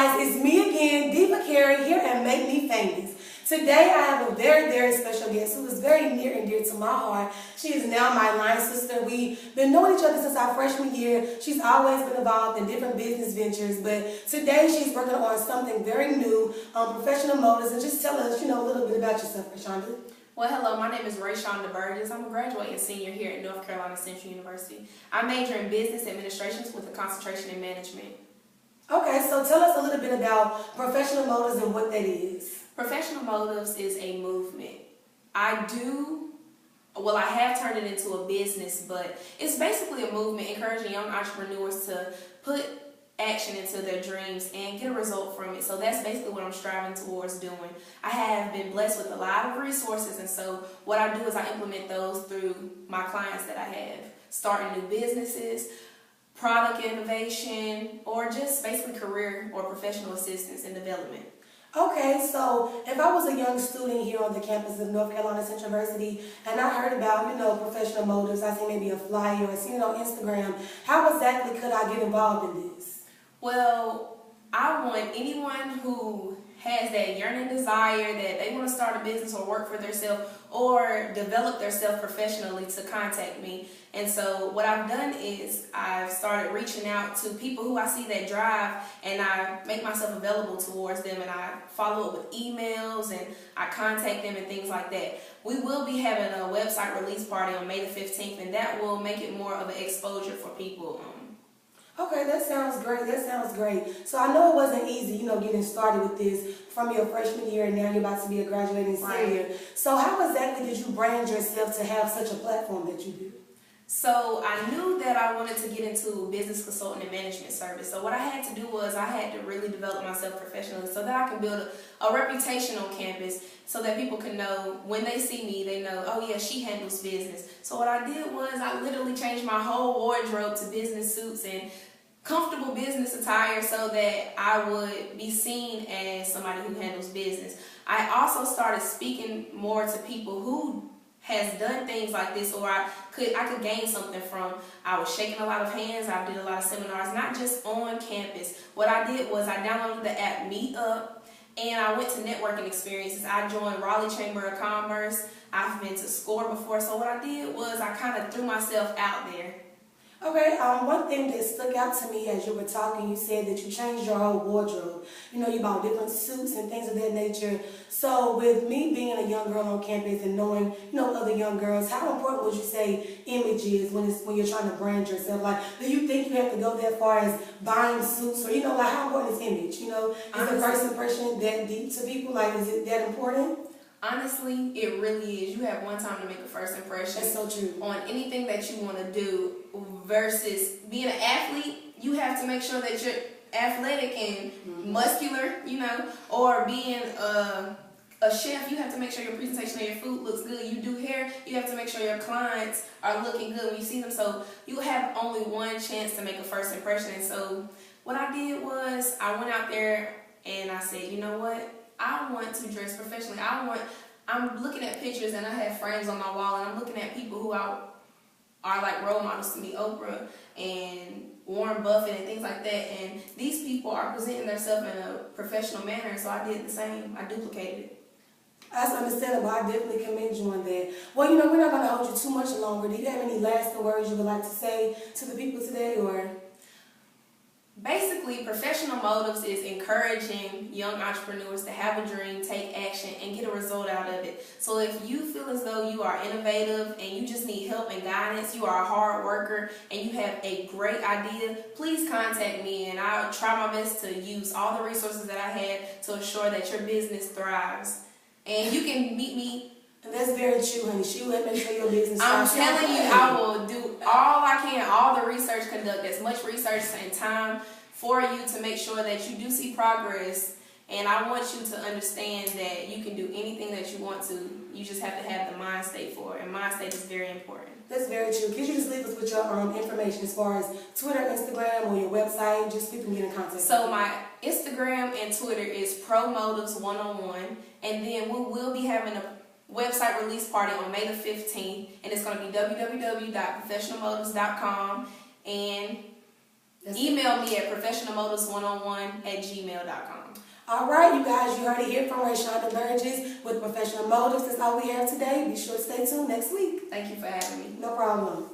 guys, it's me again, Diva Kari, here at Make Me Famous. Today I have a very, very special guest who is very near and dear to my heart. She is now my line sister. We've been knowing each other since our freshman year. She's always been involved in different business ventures, but today she's working on something very new, professional motives. And just tell us, a little bit about yourself, Rae'Shawnda. Well, hello, my name is Rae'Shawnda Burgess. I'm a graduating senior here at North Carolina Central University. I major in business administration with a concentration in management. Okay, so tell us a little bit about professional motives and what that is. Professional motives is a movement. I have turned it into a business, but it's basically a movement encouraging young entrepreneurs to put action into their dreams and get a result from it. So that's basically what I'm striving towards doing. I have been blessed with a lot of resources, and so what I do is I implement those through my clients that I have, starting new businesses, product innovation, or just basically career or professional assistance and development. Okay, so if I was a young student here on the campus of North Carolina Central University and I heard about, professional motives, I see maybe a flyer or seen it on Instagram, how exactly could I get involved in this? Well, I want anyone who has that yearning desire that they want to start a business or work for themselves or develop themselves professionally to contact me. And so what I've done is I've started reaching out to people who I see that drive, and I make myself available towards them, and I follow up with emails and I contact them and things like that. We will be having a website release party on May the 15th, and that will make it more of an exposure for people. Okay, that sounds great. That sounds great. So I know it wasn't easy, getting started with this from your freshman year, and now you're about to be a graduating senior. Right. So how exactly did you brand yourself to have such a platform that you do? So I knew that I wanted to get into business consulting and management service. So what I had to do was I had to really develop myself professionally so that I can build a reputation on campus so that people can know when they see me, they know, oh yeah, she handles business. So what I did was I literally changed my whole wardrobe to business suits and comfortable business attire so that I would be seen as somebody who handles business. I also started speaking more to people who has done things like this, or I could gain something from. I was shaking a lot of hands. I did a lot of seminars, not just on campus. What I did was I downloaded the app Meetup, and I went to networking experiences. I joined Raleigh Chamber of Commerce. I've been to SCORE before. So what I did was I kind of threw myself out there. Okay, one thing that stuck out to me as you were talking, you said that you changed your whole wardrobe. You bought different suits and things of that nature. So with me being a young girl on campus and knowing, other young girls, how important would you say image is when you're trying to brand yourself? Like, do you think you have to go that far as buying suits, or how important is image? Is the first impression that deep to people? Like, is it that important? Honestly, it really is. You have one time to make a first impression. That's so true. On anything that you want to do versus being an athlete, you have to make sure that you're athletic and muscular, or being a chef, you have to make sure your presentation of your food looks good. You do hair, you have to make sure your clients are looking good when you see them. So you have only one chance to make a first impression. And so what I did was I went out there and I said, you know what? I want to dress professionally. I'm looking at pictures, and I have frames on my wall, and I'm looking at people who are like role models to me, Oprah and Warren Buffett and things like that. And these people are presenting themselves in a professional manner, so I did the same. I duplicated it. That's understandable. I definitely commend you on that. Well, we're not going to hold you too much longer. Do you have any lasting words you would like to say to the people today, or? Basically, professional motives is encouraging young entrepreneurs to have a dream, take action, and get a result out of it. So if you feel as though you are innovative and you just need help and guidance, you are a hard worker, and you have a great idea, please contact me, and I'll try my best to use all the resources that I have to ensure that your business thrives. And you can meet me. And that's very true, honey. She will make sure your business I'm thrives. telling you, I will do all I can, all the research, conduct as much research and time for you to make sure that you do see progress. And I want you to understand that you can do anything that you want to. You just have to have the mind state for it. And mind state is very important. That's very true. Could you just leave us with your information as far as Twitter, Instagram, or your website, just so people can get in contact? So my Instagram and Twitter is ProMotives101. And then we will be having a website release party on May the 15th. And it's going to be www.professionalmotives.com. And Email me at professionalmotives101@gmail.com. All right, you guys, you heard it here from Rae'Shawnda Burgess with Professional Motives. That's all we have today. Be sure to stay tuned next week. Thank you for having me. No problem.